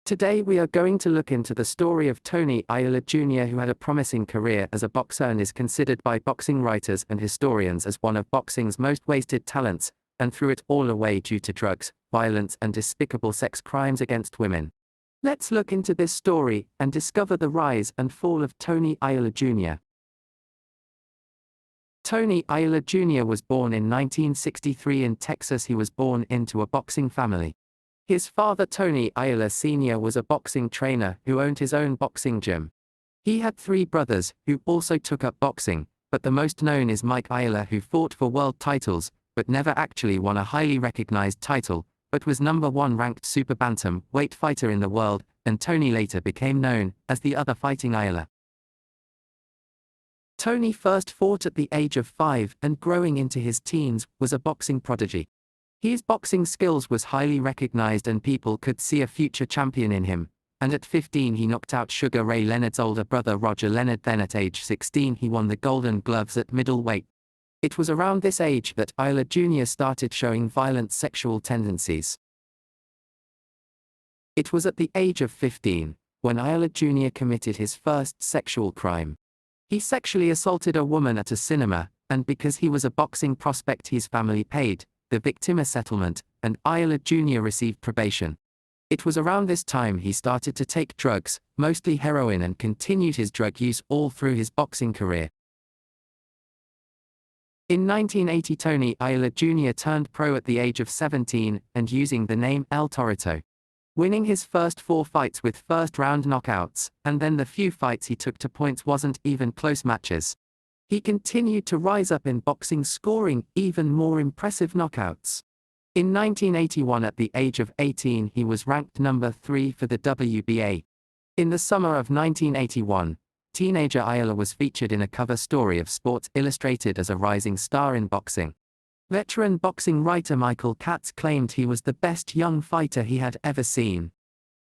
Today we are going to look into the story of Tony Ayala Jr., who had a promising career as a boxer and is considered by boxing writers and historians as one of boxing's most wasted talents, and threw it all away due to drugs, violence and despicable sex crimes against women. Let's look into this story and discover the rise and fall of Tony Ayala Jr. Tony Ayala Jr. was born in 1963 in Texas. He was born into a boxing family. His father, Tony Ayala Sr., was a boxing trainer who owned his own boxing gym. He had 3 brothers who also took up boxing, but the most known is Mike Ayala, who fought for world titles, but never actually won a highly recognized title, but was #1 ranked super bantam weight fighter in the world, and Tony later became known as the other fighting Ayala. Tony first fought at the age of 5 and growing into his teens was a boxing prodigy. His boxing skills was highly recognized and people could see a future champion in him, and at 15 he knocked out Sugar Ray Leonard's older brother Roger Leonard. Then at age 16 he won the Golden Gloves at middleweight. It was around this age that Ayala Jr. started showing violent sexual tendencies. It was at the age of 15 when Ayala Jr. committed his first sexual crime. He sexually assaulted a woman at a cinema, and because he was a boxing prospect his family paid the victim a settlement, and Ayala Jr. received probation. It was around this time he started to take drugs, mostly heroin, and continued his drug use all through his boxing career. In 1980 Tony Ayala Jr. turned pro at the age of 17 and using the name El Torito, winning his first 4 fights with first-round knockouts, and then the few fights he took to points wasn't even close matches. He continued to rise up in boxing, scoring even more impressive knockouts. In 1981 at the age of 18 he was ranked #3 for the WBA. In the summer of 1981, teenager Ayala was featured in a cover story of Sports Illustrated as a rising star in boxing. Veteran boxing writer Michael Katz claimed he was the best young fighter he had ever seen.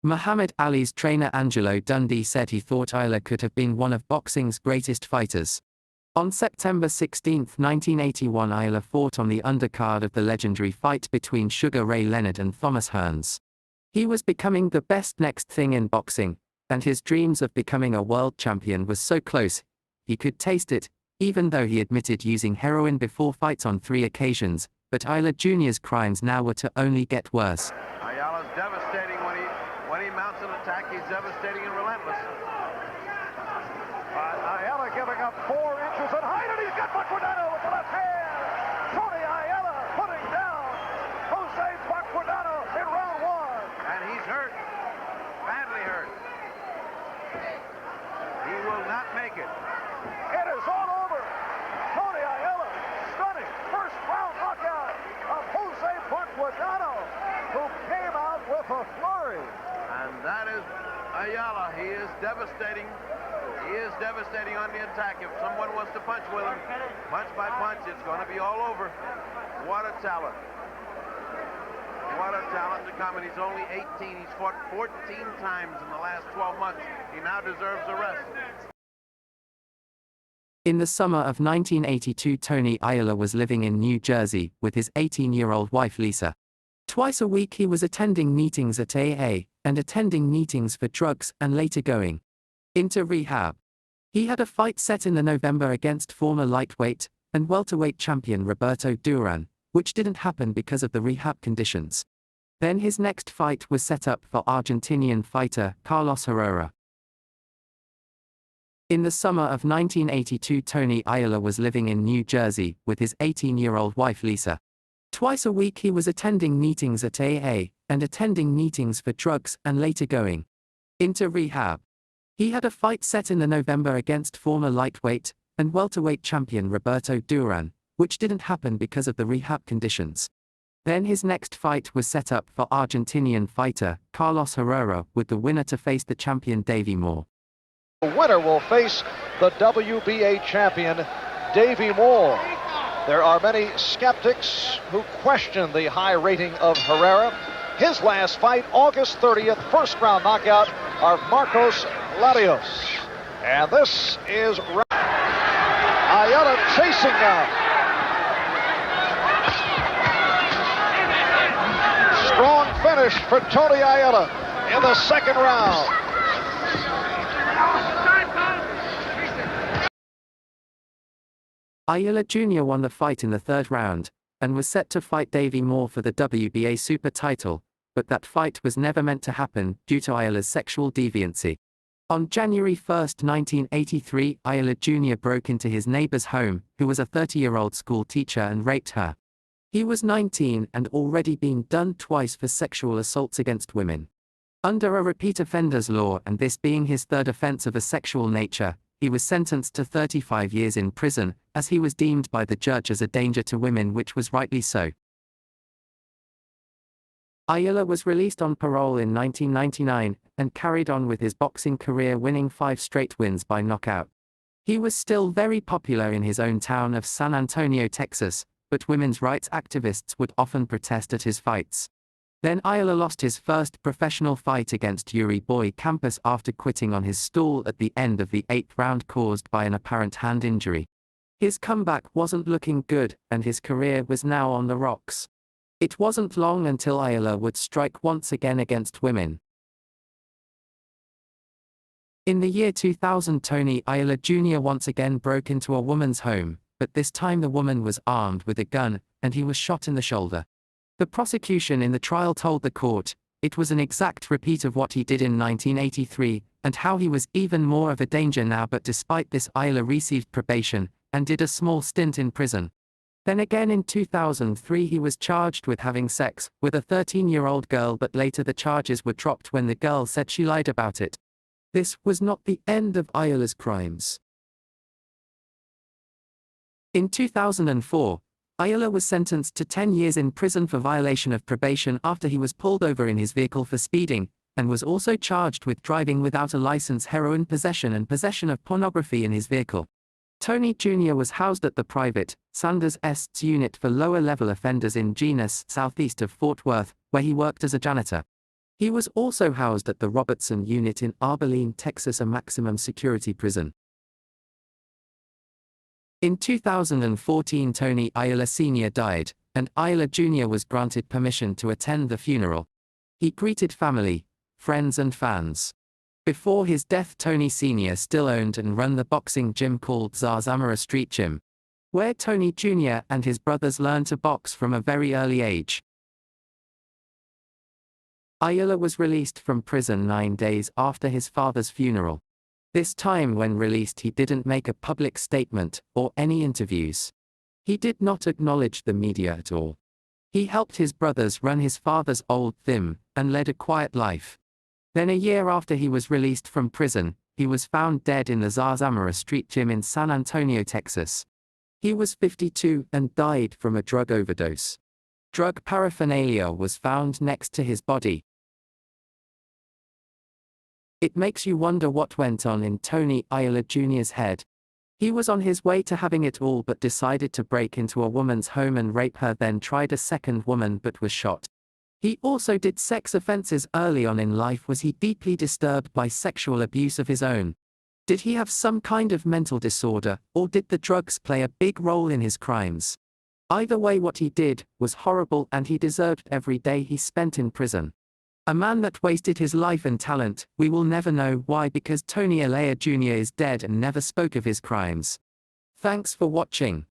Muhammad Ali's trainer Angelo Dundee said he thought Ayala could have been one of boxing's greatest fighters. On September 16, 1981 Ayala fought on the undercard of the legendary fight between Sugar Ray Leonard and Thomas Hearns. He was becoming the best next thing in boxing, and his dreams of becoming a world champion was so close, he could taste it, even though he admitted using heroin before fights on 3 occasions, but Ayala Jr.'s crimes now were to only get worse. Ayala's devastating when he mounts an attack. He's devastating and relentless. Ayala giving up 4 inches in height, and he's got Buckquidano with the left hand. Tony Ayala putting down Jose Buckquidano in round 1. And he's hurt, badly hurt. He will not make it. It is all over. Tony Ayala, stunning first round knockout of Jose Buckquidano, who came out with a flurry. And that is Ayala. He is devastating. He is devastating on the attack. If someone wants to punch with him, punch by punch, it's going to be all over. What a talent. What a talent to come. And he's only 18. He's fought 14 times in the last 12 months. He now deserves the rest. In the summer of 1982 Tony Ayala was living in New Jersey with his 18-year-old wife Lisa. Twice a week he was attending meetings at AA, and attending meetings for drugs and later going into rehab. He had a fight set in the November against former lightweight and welterweight champion Roberto Duran, which didn't happen because of the rehab conditions. Then his next fight was set up for Argentinian fighter Carlos Herrera. In the summer of 1982 Tony Ayala was living in New Jersey with his 18-year-old wife Lisa. Twice a week he was attending meetings at AA, and attending meetings for drugs and later going into rehab. He had a fight set in the November against former lightweight and welterweight champion Roberto Duran, which didn't happen because of the rehab conditions. Then his next fight was set up for Argentinian fighter Carlos Herrera, with the winner to face the champion Davey Moore. The winner will face the WBA champion Davey Moore. There are many skeptics who question the high rating of Herrera. His last fight, August 30th, first round knockout of Marcos Larios. And this is Ayala chasing now. finish for Tony Ayala in the second round. Ayala Jr. won the fight in the third round, and was set to fight Davey Moore for the WBA super title, but that fight was never meant to happen due to Ayala's sexual deviancy. On January 1, 1983, Ayala Jr. broke into his neighbor's home, who was a 30-year-old school teacher, and raped her. He was 19 and already been done twice for sexual assaults against women. Under a repeat offenders law, and this being his third offense of a sexual nature, he was sentenced to 35 years in prison, as he was deemed by the judge as a danger to women, which was rightly so. Ayala was released on parole in 1999, and carried on with his boxing career, winning 5 straight wins by knockout. He was still very popular in his own town of San Antonio, Texas, but women's rights activists would often protest at his fights. Then Ayala lost his first professional fight against Yuri Boy Campos after quitting on his stool at the end of the 8th round caused by an apparent hand injury. His comeback wasn't looking good, and his career was now on the rocks. It wasn't long until Ayala would strike once again against women. In the year 2000, Tony Ayala Jr. once again broke into a woman's home, but this time the woman was armed with a gun, and he was shot in the shoulder. The prosecution in the trial told the court it was an exact repeat of what he did in 1983, and how he was even more of a danger now, but despite this Ayala received probation, and did a small stint in prison. Then again in 2003 he was charged with having sex with a 13-year-old girl, but later the charges were dropped when the girl said she lied about it. This was not the end of Ayala's crimes. In 2004, Ayala was sentenced to 10 years in prison for violation of probation after he was pulled over in his vehicle for speeding, and was also charged with driving without a license, heroin possession, and possession of pornography in his vehicle. Tony Jr. was housed at the private Sanders Est's unit for lower-level offenders in Genus, southeast of Fort Worth, where he worked as a janitor. He was also housed at the Robertson unit in Abilene, Texas, a maximum security prison. In 2014, Tony Ayala Sr. died, and Ayala Jr. was granted permission to attend the funeral. He greeted family, friends, and fans. Before his death, Tony Sr. still owned and ran the boxing gym called Zarzamora Street Gym, where Tony Jr. and his brothers learned to box from a very early age. Ayala was released from prison 9 days after his father's funeral. This time when released, he didn't make a public statement or any interviews. He did not acknowledge the media at all. He helped his brothers run his father's old gym and led a quiet life. Then a year after he was released from prison, he was found dead in the Zarzamora Street Gym in San Antonio, Texas. He was 52 and died from a drug overdose. Drug paraphernalia was found next to his body. It makes you wonder what went on in Tony Ayala Jr.'s head. He was on his way to having it all, but decided to break into a woman's home and rape her, then tried a second woman but was shot. He also did sex offenses early on in life. Was he deeply disturbed by sexual abuse of his own? Did he have some kind of mental disorder, or did the drugs play a big role in his crimes? Either way, what he did was horrible, and he deserved every day he spent in prison. A man that wasted his life and talent. We will never know why, because Tony Ayala Jr. is dead and never spoke of his crimes. Thanks for watching.